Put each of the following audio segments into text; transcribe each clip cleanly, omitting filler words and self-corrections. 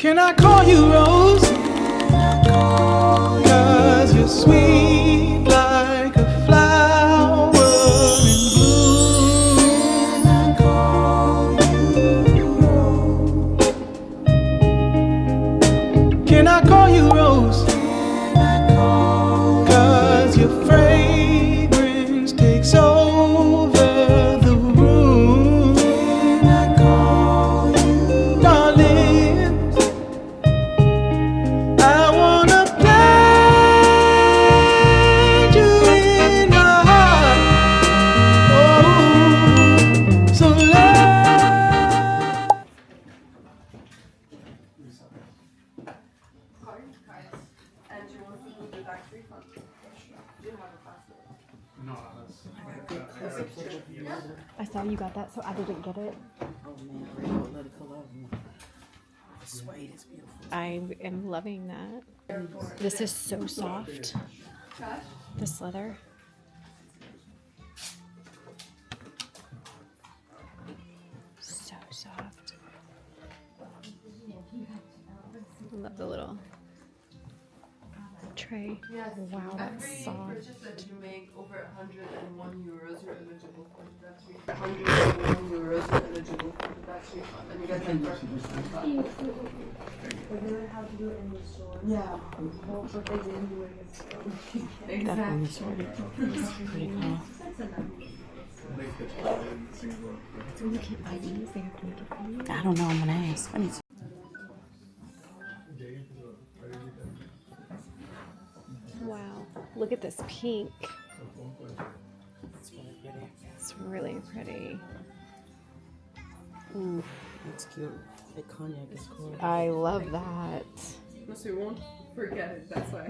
Can I call you Rose? 'Cause you're sweet like a flower in bloom. Can I call you Rose? 'Cause your fragrance takes over the room. Darling, I wanna plant you in my heart. Oh, so let. I saw you got that, so I didn't get it. I am loving that. This is so soft. This leather. So soft. I love the little tray. Wow, that's soft. You make over 101 euros, you're eligible for the tax refund. 101 euros, you're eligible for the tax refund. And you get that for how to do it in the store. Yeah. Well, but they didn't do it in the store. Definitely sort of. It's pretty cool. So you can't buy these, they have to make it for you. I don't know, I'm gonna ask. I need to. Wow, look at this pink. It's really pretty. Ooh, that's cute. That cognac is cool. I love that. So you won't forget it, that's why.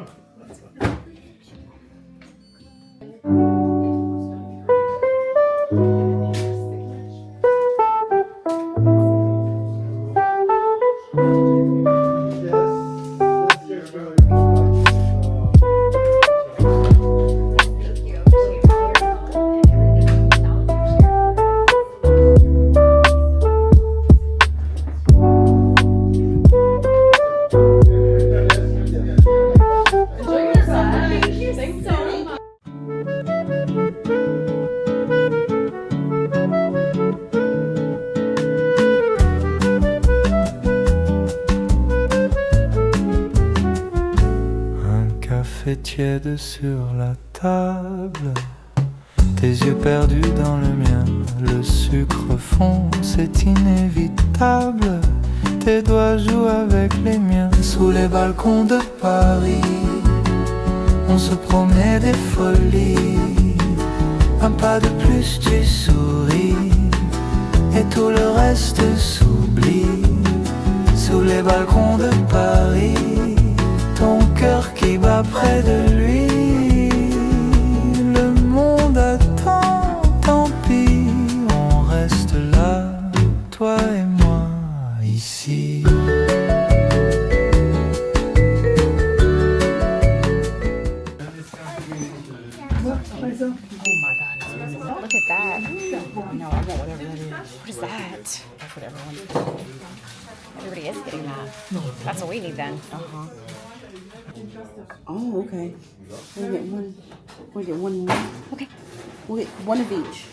Café tiède sur la table, tes yeux perdus dans le mien, le sucre fond, c'est inévitable. Tes doigts jouent avec les miens sous les balcons de Paris. On se promenait des folies, un pas de plus tu souris, et tout le reste s'oublie. Sous les balcons de Paris, ton cœur qui bat près de lui. Le monde attend, tant pis, on reste là, toi et moi, ici. Look at that. No, I want whatever that is. What is that? That's what everyone. Everybody is getting that. That's what we need then. Oh, okay. We'll get one. We'll get one more. Okay. We'll get one of each.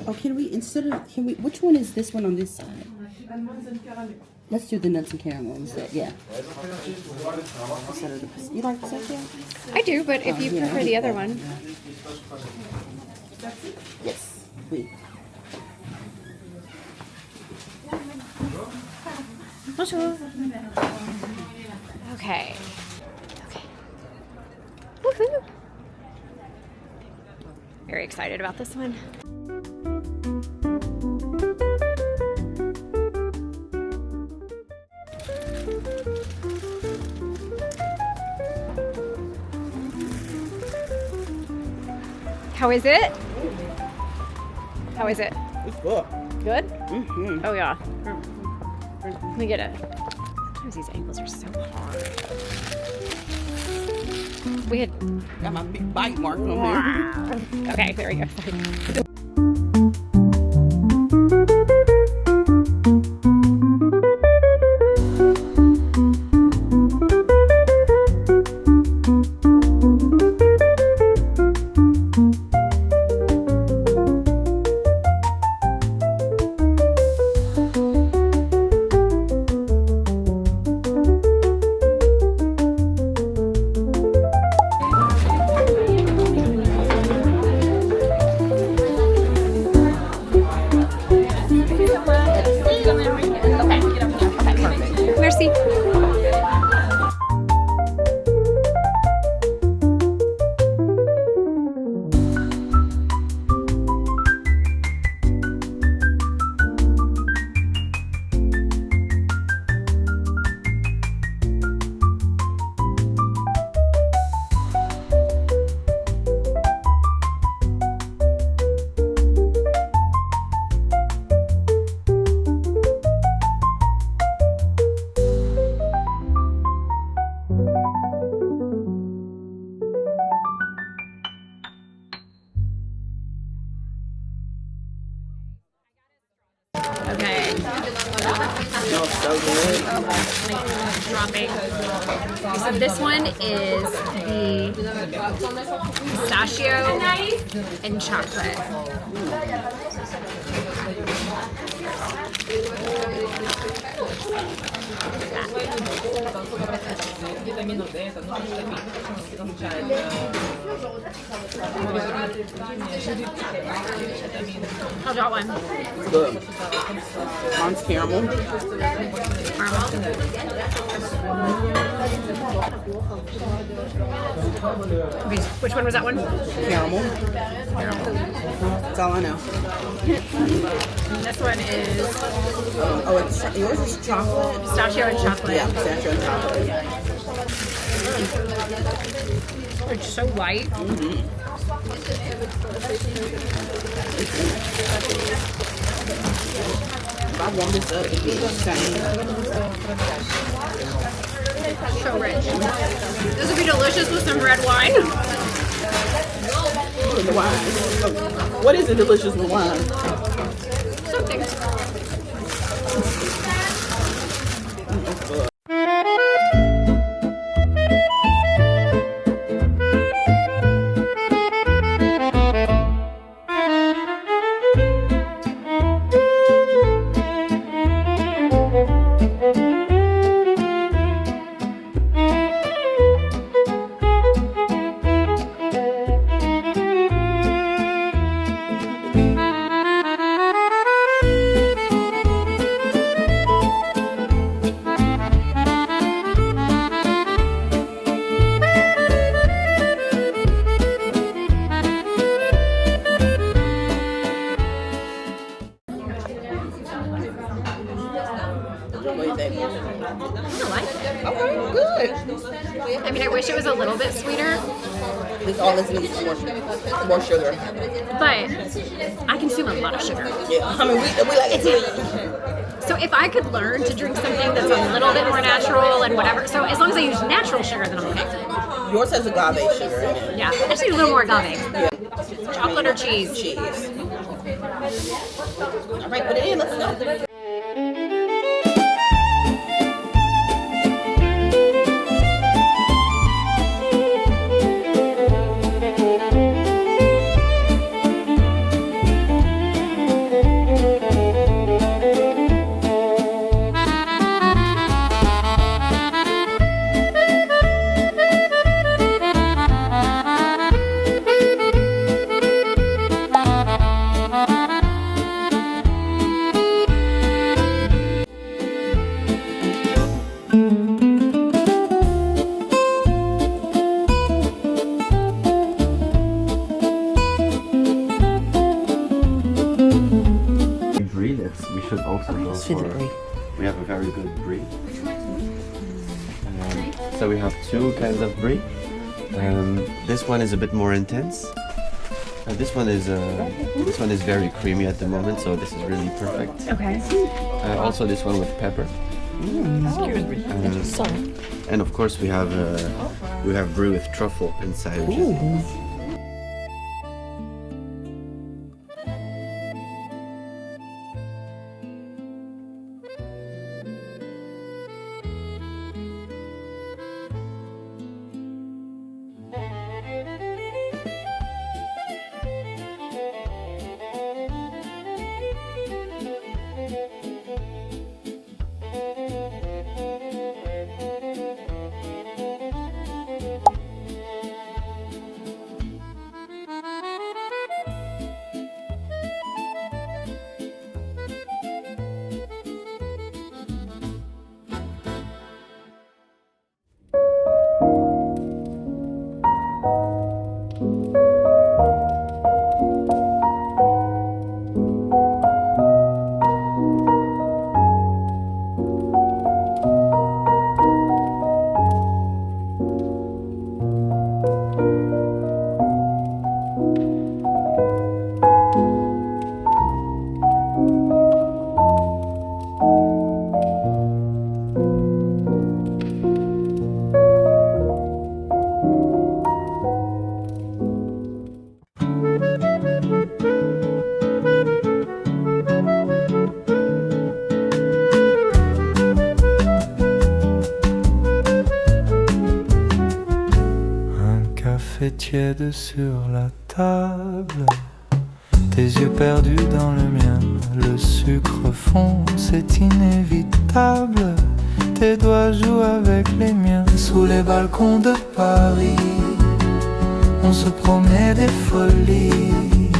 Oh, can we which one is this one on this side? Let's do the nuts and caramel instead, yeah. You like this idea? I do, but if you prefer the other one. Yes. Oui. Bonjour. Okay. Okay. Woohoo! Very excited about this one. How is it? How is it? It's good. Good? Mm-hmm. Oh yeah. Let me get it. Sometimes these angles are so hard. We had. Got my big bite mark on there. Okay, there we go. Merci. Okay. Smells so good. Dropping. So this one is the pistachio and chocolate. How's that one? Good. Mine's caramel. Okay, which one was that one? Caramel. That's all I know. This one is Oh, it's yours is chocolate. pistachio and chocolate. Yeah, pistachio and chocolate. It's so light. If I warm this up, it'd be insane. So rich. This would be delicious with some red wine. With the wine. What is it delicious with wine? Something. I mean, I wish it was a little bit sweeter, This all this needs is more sugar. but I consume a lot of sugar. Yeah, I mean we like it. So if I could learn to drink something that's a little bit more natural and whatever, so as long as I use natural sugar, then I'm okay. Yours has agave sugar in it. Yeah, I just need a little more agave. Yeah. Chocolate or cheese? Cheese. All right, put it in. Let's go. We should also go for. We have a very good brie. So we have two kinds of brie. This one is a bit more intense. This one is very creamy at the moment, so this is really perfect. Okay. Also this one with pepper. Excuse me. And of course we have We have brie with truffle inside, which is Ooh. Tiède sur la table, tes yeux perdus dans le mien, le sucre fond, c'est inévitable. Tes doigts jouent avec les miens sous les balcons de Paris. On se promet des folies,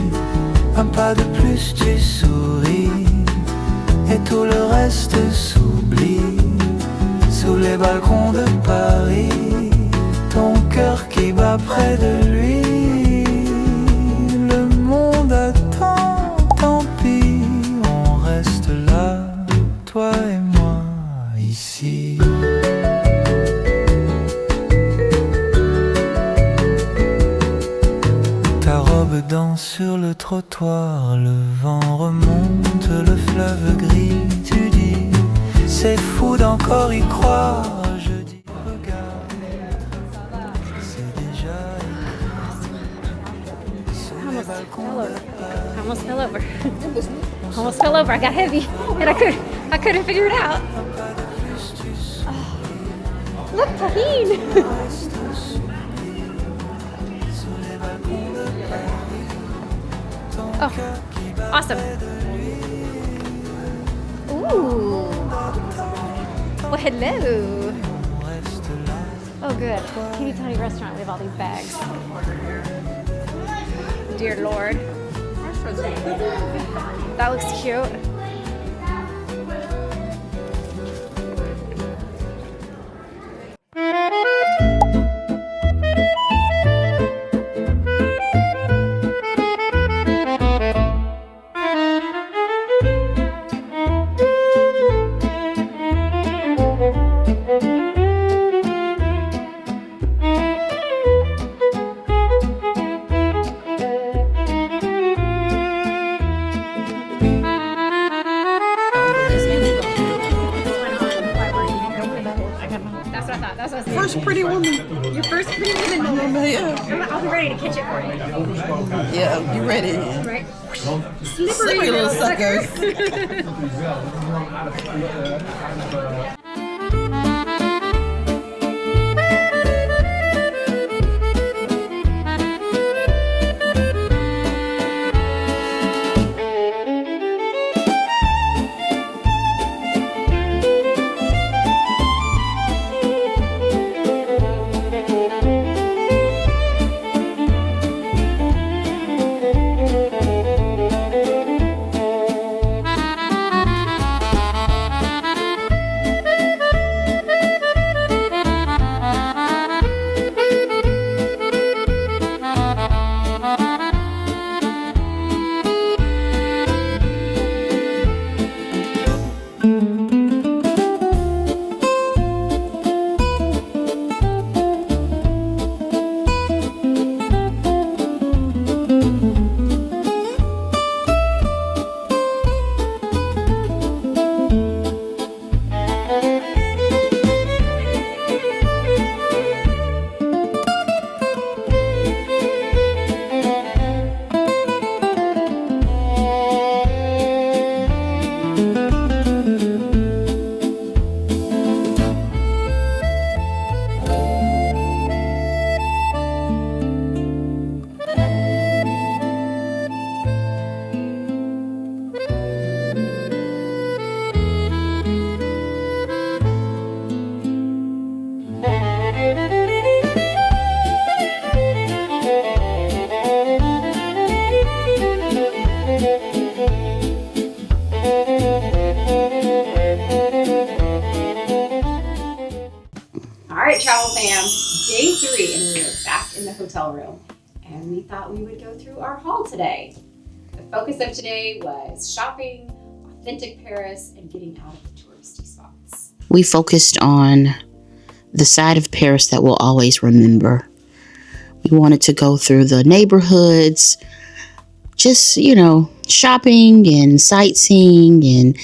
un pas de plus tu souris et tout le reste s'oublie. Sous les balcons de Paris, ton cœur qui bat près de lui. Le monde attend, tant pis, on reste là, toi et moi, ici. Ta robe danse sur le trottoir, le vent remonte, le fleuve gris, tu dis, c'est fou d'encore y croire. I almost fell over. Almost fell over. I got heavy, and I couldn't figure it out. Oh, look, tahine. Oh, awesome. Ooh. Well, hello. Oh, good. Teeny tiny restaurant. We have all these bags. Dear Lord. That looks cute. First pretty woman. Your first pretty woman moment. Yeah. I'll be ready to catch it for you. Yeah, you ready? Right? Slippery little suckers. day 3 and we are back in the hotel room. And we thought we would go through our haul today. The focus of today was shopping, authentic Paris, and getting out of the touristy spots. We focused on the side of Paris that we'll always remember. We wanted to go through the neighborhoods, just, you know, shopping and sightseeing and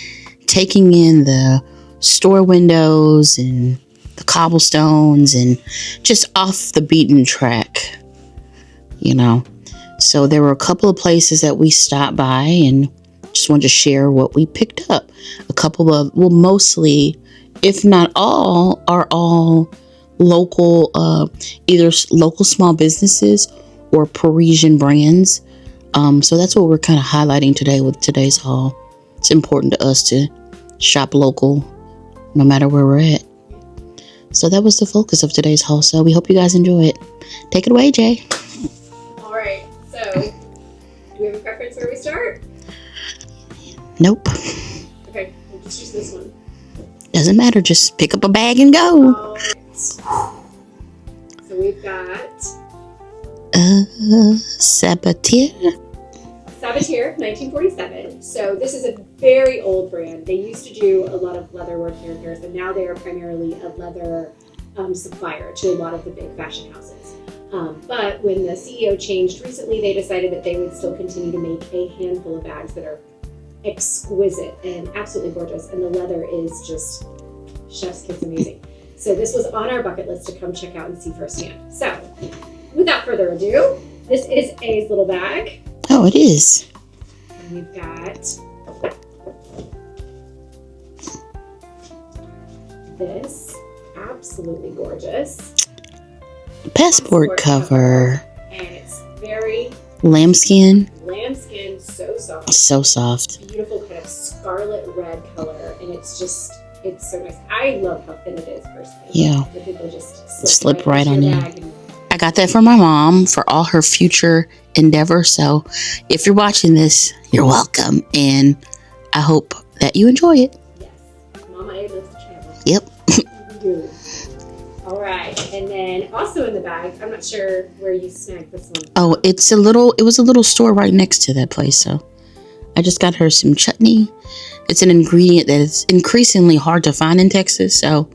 taking in the store windows and the cobblestones and just off the beaten track, you know. So there were a couple of places that we stopped by and just wanted to share what we picked up. A couple of, well, mostly, if not all, are all local, either local small businesses or Parisian brands. So that's what we're kind of highlighting today with today's haul. It's important to us to shop local no matter where we're at. So that was the focus of today's haul. So we hope you guys enjoy it. Take it away, Jay. All right, so do we have a preference where we start? Nope. Okay, we'll just use this one. Doesn't matter. Just pick up a bag and go. All right. So we've got Sabatier. Sabatier, 1947. So this is a very old brand. They used to do a lot of leather work here in Paris, and now they are primarily a leather supplier to a lot of the big fashion houses. But when the CEO changed recently, they decided that they would still continue to make a handful of bags that are exquisite and absolutely gorgeous, and the leather is just chef's kiss amazing. So this was on our bucket list to come check out and see firsthand. So without further ado, this is A's little bag. Oh, it is. And we've got this absolutely gorgeous Passport cover. And it's very Lambskin. lambskin, so soft. So soft. Beautiful kind of scarlet red color, and it's so nice. I love how thin it is personally. Yeah. The people just Slip right on into your in. bag and- I got that for my mom for all her future endeavors. So if you're watching this, you're welcome. And I hope that you enjoy it. Yes. Mama A loves to travel. Yep. We do. All right. And then also in the bag, I'm not sure where you snagged this one. Oh, it was a little store right next to that place. So I just got her some chutney. It's an ingredient that is increasingly hard to find in Texas. So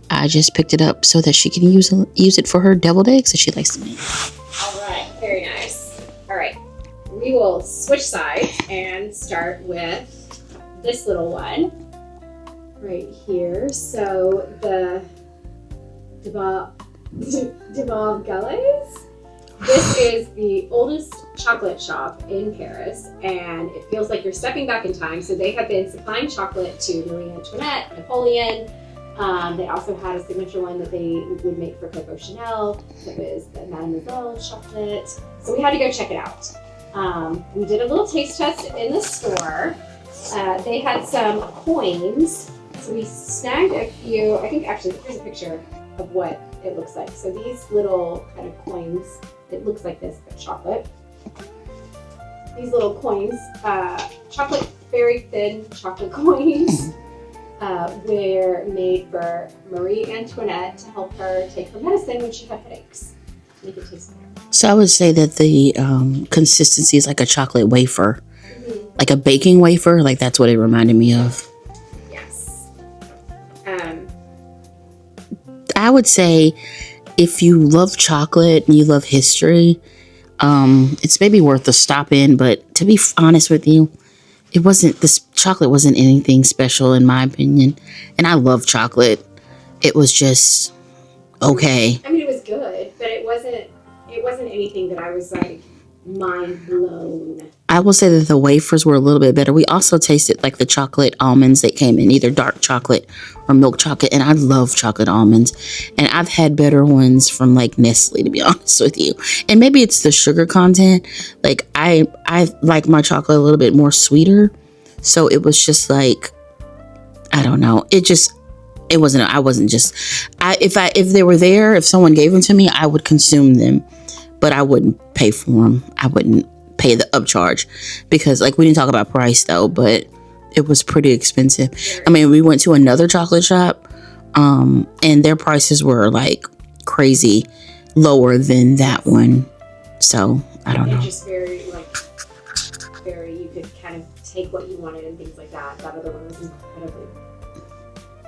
I just picked it up so that she can use it for her deviled eggs that she likes to make. All right. Very nice. All right. We will switch sides and start with this little one right here. So the Devant Galets. This is the oldest chocolate shop in Paris, and it feels like you're stepping back in time. So they have been supplying chocolate to Marie Antoinette, Napoleon. They also had a signature one that they would make for Coco Chanel. That was the Mademoiselle chocolate. So we had to go check it out. We did a little taste test in the store. They had some coins. So we snagged a few. I think actually here's a picture of what it looks like. So these little kind of coins, it looks like this, but chocolate. These little coins, chocolate, very thin chocolate coins, were made for Marie Antoinette to help her take her medicine when she had headaches. Make it taste better. So I would say that the consistency is like a chocolate wafer, like a baking wafer. Like that's what it reminded me of. Yes. I would say if you love chocolate and you love history, it's maybe worth a stop in. But to be honest with you, this chocolate wasn't anything special in my opinion. And I love chocolate. It was just okay. I mean, it was good, but it wasn't anything that I was like mind blown. I will say that the wafers were a little bit better. We also tasted like the chocolate almonds that came in either dark chocolate or milk chocolate. And I love chocolate almonds. And I've had better ones from like Nestle, to be honest with you. And maybe it's the sugar content. Like I like my chocolate a little bit more sweeter. So it was just like, I don't know. If they were there, if someone gave them to me, I would consume them. But I wouldn't pay for them. I wouldn't pay the upcharge because like we didn't talk about price though, but it was pretty expensive. I mean, we went to another chocolate shop and their prices were like crazy lower than that one. So I don't know. Just very you could kind of take what you wanted and things like that. That other one was incredibly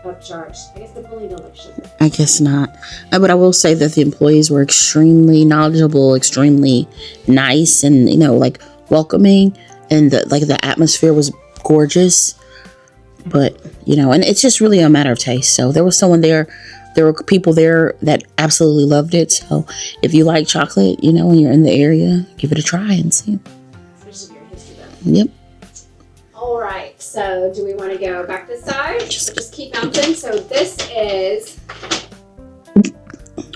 upcharged. I guess they probably don't like sugar. I guess not. But I will say that the employees were extremely knowledgeable, extremely nice, and like welcoming, and the atmosphere was gorgeous. But and it's just really a matter of taste. So there was someone there. There were people there that absolutely loved it. So if you like chocolate, when you're in the area, give it a try and see. Especially if you're a history buff. Yep. All right. So do we want to go back this side? Just keep bouncing. So this is.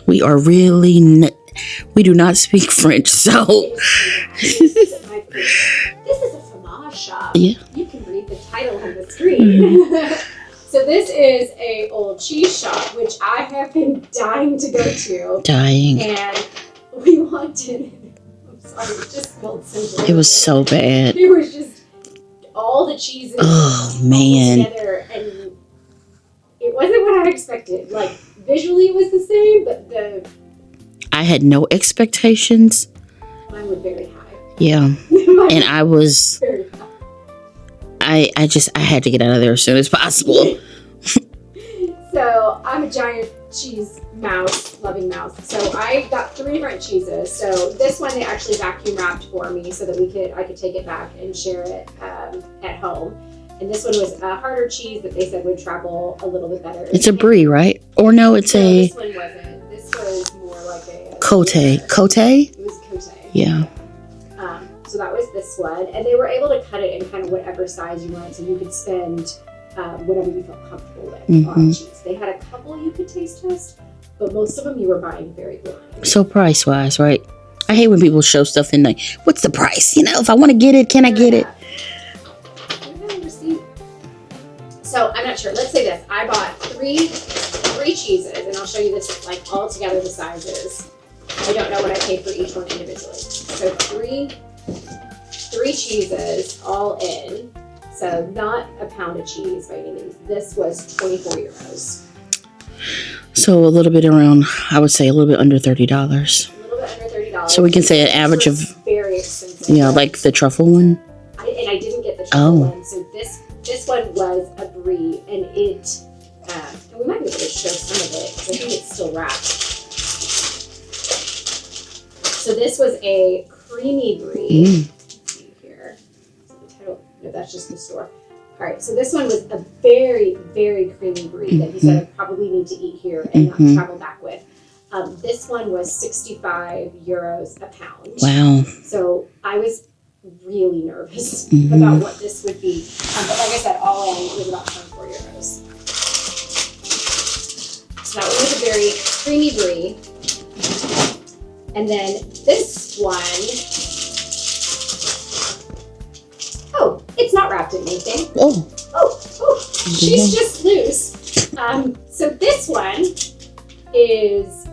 We are really. We do not speak French, so. This is a fromage shop. Yeah. You can read the title on the screen. So this is a old cheese shop, which I have been dying to go to. And we wanted. I'm sorry, it just smelled so good. It was so bad. It was just all the cheeses. Oh man. Together, and it wasn't what I expected. Like visually, it was the same, but I had no expectations. Mine was very high. Yeah. And I was. Very high. I had to get out of there as soon as possible. So I'm a giant cheese loving mouse. So I got 3 different cheeses. So this one they actually vacuum wrapped for me so that I could take it back and share it at home. And this one was a harder cheese that they said would travel a little bit better. It's a brie, right? Or no, it's a. This one wasn't. This was more like a. Cote. Cote? It was cote. Yeah. So that was this one, and they were able to cut it in kind of whatever size you wanted, so you could spend whatever you felt comfortable with on cheese. They had a couple you could taste test, but most of them you were buying very blind. So price wise, right? I hate when people show stuff and like, what's the price? If I want to get it, can I get it? So I'm not sure. Let's say this: I bought three cheeses, and I'll show you this all together the sizes. I don't know what I paid for each one individually. So three cheeses all in. So not a pound of cheese by any means. This was 24 euros. So a little bit around, I would say a little bit under $30. A little bit under $30. So we can say an average of. Very expensive. Yeah, like the truffle one. I didn't get the truffle one. So this one was a brie, and it. And we might be able to show some of it because I think it's still wrapped. So this was a creamy brie. Let's see here. So the title, no, that's just the store. All right, so this one was a very, very creamy brie that he said I probably need to eat here and not travel back with. This one was 65 euros a pound. Wow. So I was really nervous about what this would be. But like I said, all in, it was about 24 euros. So that one was a very creamy brie. And then this one, it's not wrapped in anything. She's just loose. So this one is,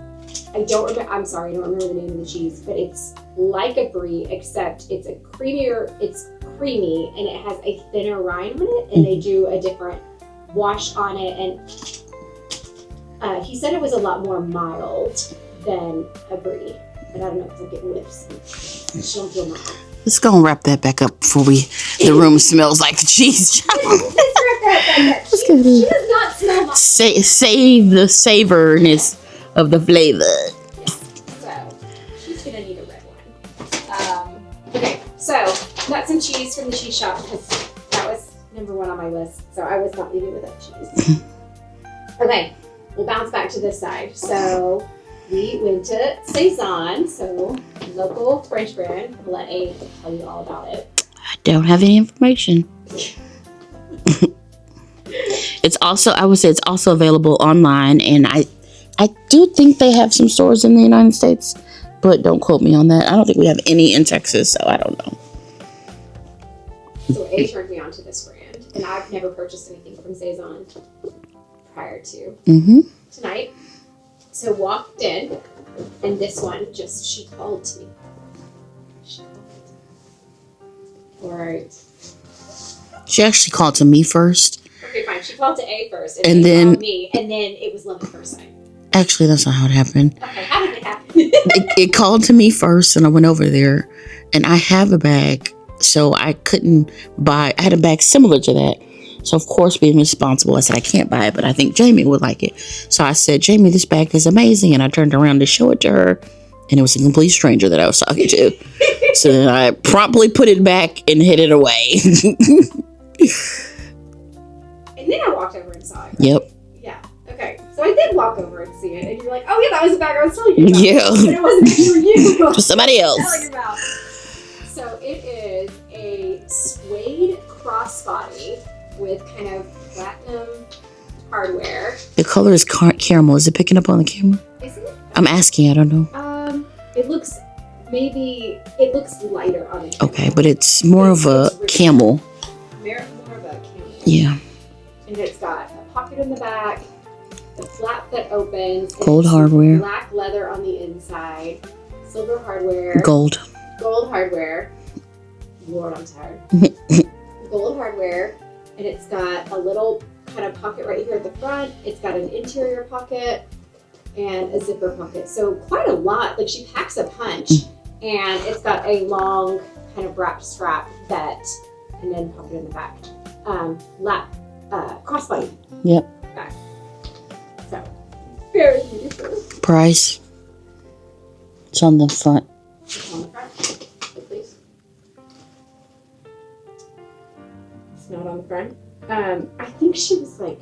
I don't remember the name of the cheese, but it's like a brie, except it's creamy, and it has a thinner rind on it, and they do a different wash on it, and he said it was a lot more mild than a brie. But I don't know, because I'm getting lips. And she don't feel mild. Let's go and wrap that back up before the room smells like the cheese shop. Let's wrap that back up. She does not smell mild. Save the savoriness of the flavor. So, she's going to need a red one. Okay, so nuts and cheese from the cheese shop, because that was number 1 on my list. So I was not leaving without cheese. Okay, we'll bounce back to this side. So we went to Cezanne, so local French brand. I'll let A tell you all about it. I don't have any information. It's also, I would say it's also available online, and I do think they have some stores in the United States, but don't quote me on that. I don't think we have any in Texas, so I don't know. So A turned me on to this brand, and I've never purchased anything from Cezanne prior to tonight. So walked in, and this one she called to me. All right. She actually called to me first. Okay, fine. She called to A first, and then called me, and then it was love at first sight. Actually, that's not how it happened. Okay, how did it happen? It called to me first, and I went over there, and I have a bag, so I couldn't buy. I had a bag similar to that. So, of course, being responsible, I said, I can't buy it, but I think Jamie would like it. So I said, Jamie, this bag is amazing. And I turned around to show it to her, and it was a complete stranger that I was talking to. So then I promptly put it back and hid it away. And then I walked over and saw it. Right? Yep. Yeah. Okay. So I did walk over and see it, and you're like, oh, yeah, that was the bag I was telling you about. Yeah. But it wasn't for you. For somebody else. Telling you about. So it is a suede crossbody with kind of platinum hardware. The color is caramel. Is it picking up on the camera? Is it? I'm asking. I don't know. It looks lighter on the camera. Okay, but it's more of a camel. More of a camel. Yeah. And it's got a pocket in the back, the flap that opens, Gold hardware. black leather on the inside, silver hardware, Gold hardware. Lord, I'm tired. Gold hardware, and it's got a little kind of pocket right here at the front. It's got an interior pocket and a zipper pocket. So quite a lot. Like, she packs a punch, and it's got a long kind of wrapped strap that, and then pocket in the back. Crossbody. Yep. Back. So very beautiful. Price. It's on the front. It's on the front. Please. It's not on the front. I think she was like.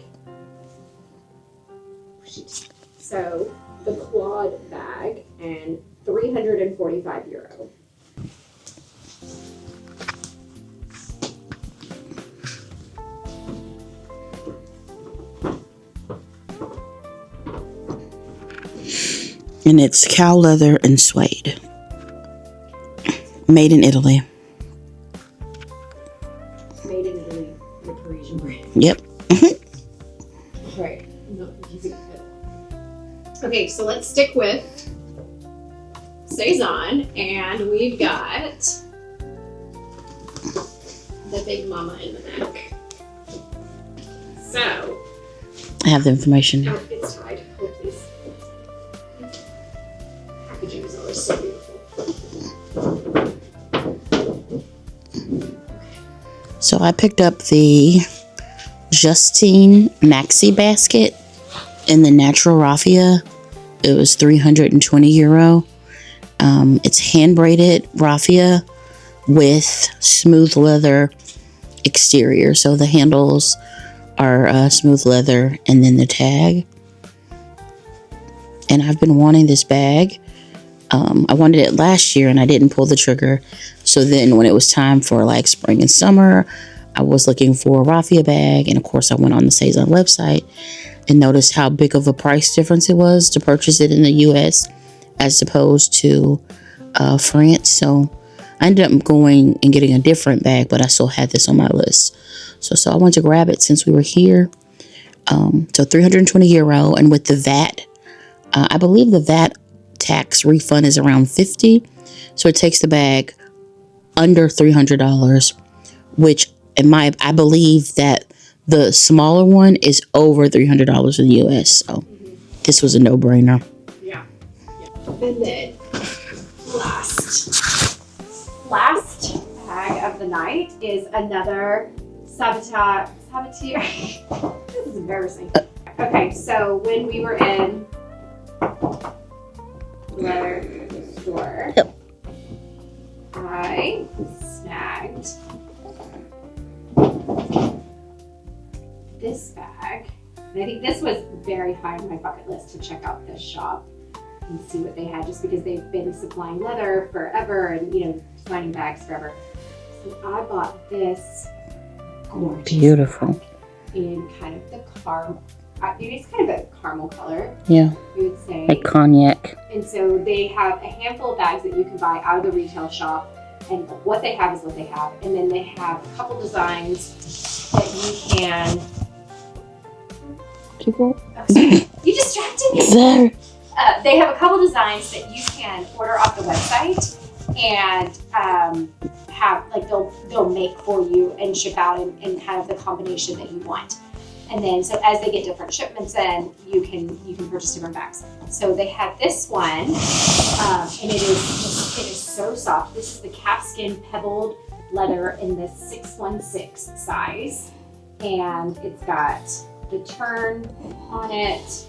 So the quad bag and €345. And it's cow leather and suede. Made in Italy. Made in Italy, the Parisian brand. Yep. Right. No, using it. Okay, so let's stick with Saison, and we've got the big mama in the back. So, I have the information now. oh, it's tied. Oh, please. Packaging is always so beautiful. So I picked up the Justine Maxi basket in the natural raffia. It was €320. It's hand braided raffia with smooth leather exterior. So the handles are smooth leather, and then the tag. And I've been wanting this bag. I wanted it last year and I didn't pull the trigger. So then when it was time for like spring and summer, I was looking for a raffia bag. And of course I went on the Saison website and noticed how big of a price difference it was to purchase it in the US as opposed to France. So I ended up going and getting a different bag, but I still had this on my list. So I wanted to grab it since we were here. So €320, and with the VAT, I believe the VAT tax refund is around $50. So it takes the bag under $300, which I believe that the smaller one is over $300 in the US. So this was a no-brainer. Yeah. And then last bag of the night is another Sabatier. This is embarrassing. Okay, so when we were in the leather store, Yep. I snagged this bag. And I think this was very high on my bucket list to check out this shop and see what they had, just because they've been supplying leather forever and, designing bags forever. So I bought this gorgeous Beautiful. bag in kind of the caramel. It's kind of a caramel color, Yeah. you would say. Like cognac. And so they have a handful of bags that you can buy out of the retail shop, and what they have is what they have. And then they have a couple designs that you can. People. You distracted me. There. They have a couple designs that you can order off the website and have, like, they'll make for you and ship out in kind of the combination that you want. And then, so as they get different shipments in, you can purchase different bags. So they have this one, and it is so soft. This is the calfskin pebbled leather in the 616 size, and it's got the turn on it.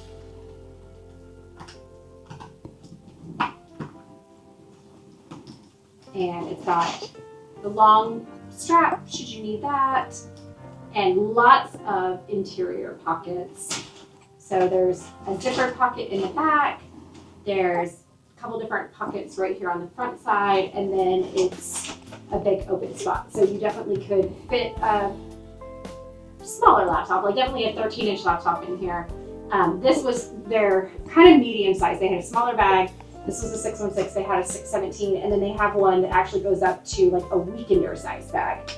And it's got the long strap, should you need that, and lots of interior pockets. So there's a zipper pocket in the back, there's a couple different pockets right here on the front side, and then it's a big open spot. So you definitely could fit a smaller laptop, like definitely a 13-inch laptop in here. This was their kind of medium size. They had a smaller bag. This was a 616, they had a 617, and then they have one that actually goes up to like a weekender size bag.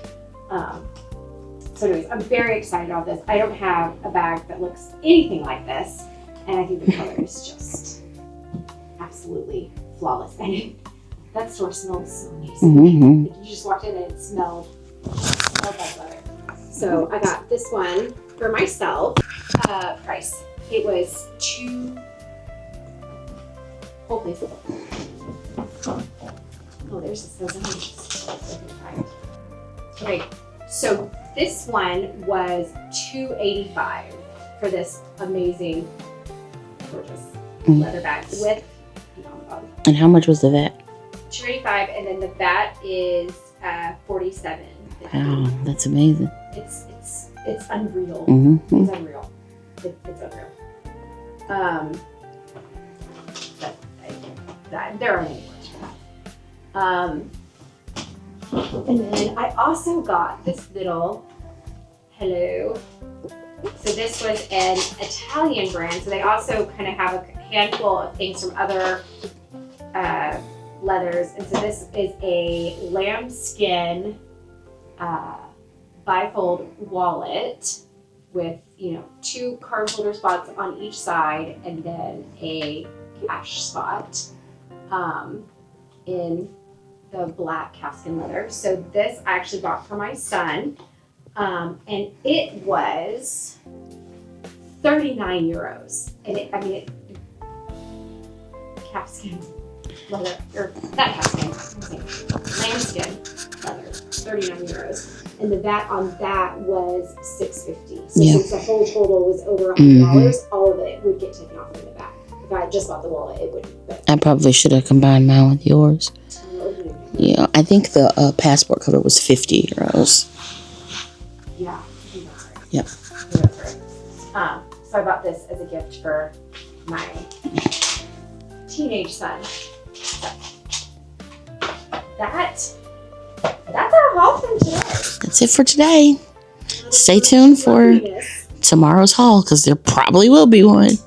So anyways, I'm very excited about this. I don't have a bag that looks anything like this, and I think the color is just absolutely flawless. And that store smells so nice. Mm-hmm. Like you just walked in and it smelled like butter. So I got this one for myself. Price. It was Oh, please. Oh, there's the $700. Okay, so this one was $285 for this amazing, gorgeous leather bag with And how much was the VAT? $285, and then the VAT is $47. Wow, that's amazing. It's unreal. Mm-hmm. It's unreal. It's unreal. There are many words. And then I also got this little hello. So this was an Italian brand. So they also kind of have a handful of things from other leathers. And so this is a lambskin bifold wallet with, 2 card holder spots on each side and then a cash spot in the black calfskin leather. So this I actually bought for my son, and it was €39. And calfskin leather, or not calfskin, lambskin leather, €39. And the VAT on that was $6.50. So since the whole total was over $100, all of it would get taken off in the back. If I had just bought the wallet, it wouldn't. I probably should have combined mine with yours. Yeah, I think the passport cover was €50. Yeah, I think that's right. Yep. That's right. So I bought this as a gift for my teenage son. So that's our haul from today. That's it for today. Stay tuned for tomorrow's haul because there probably will be one.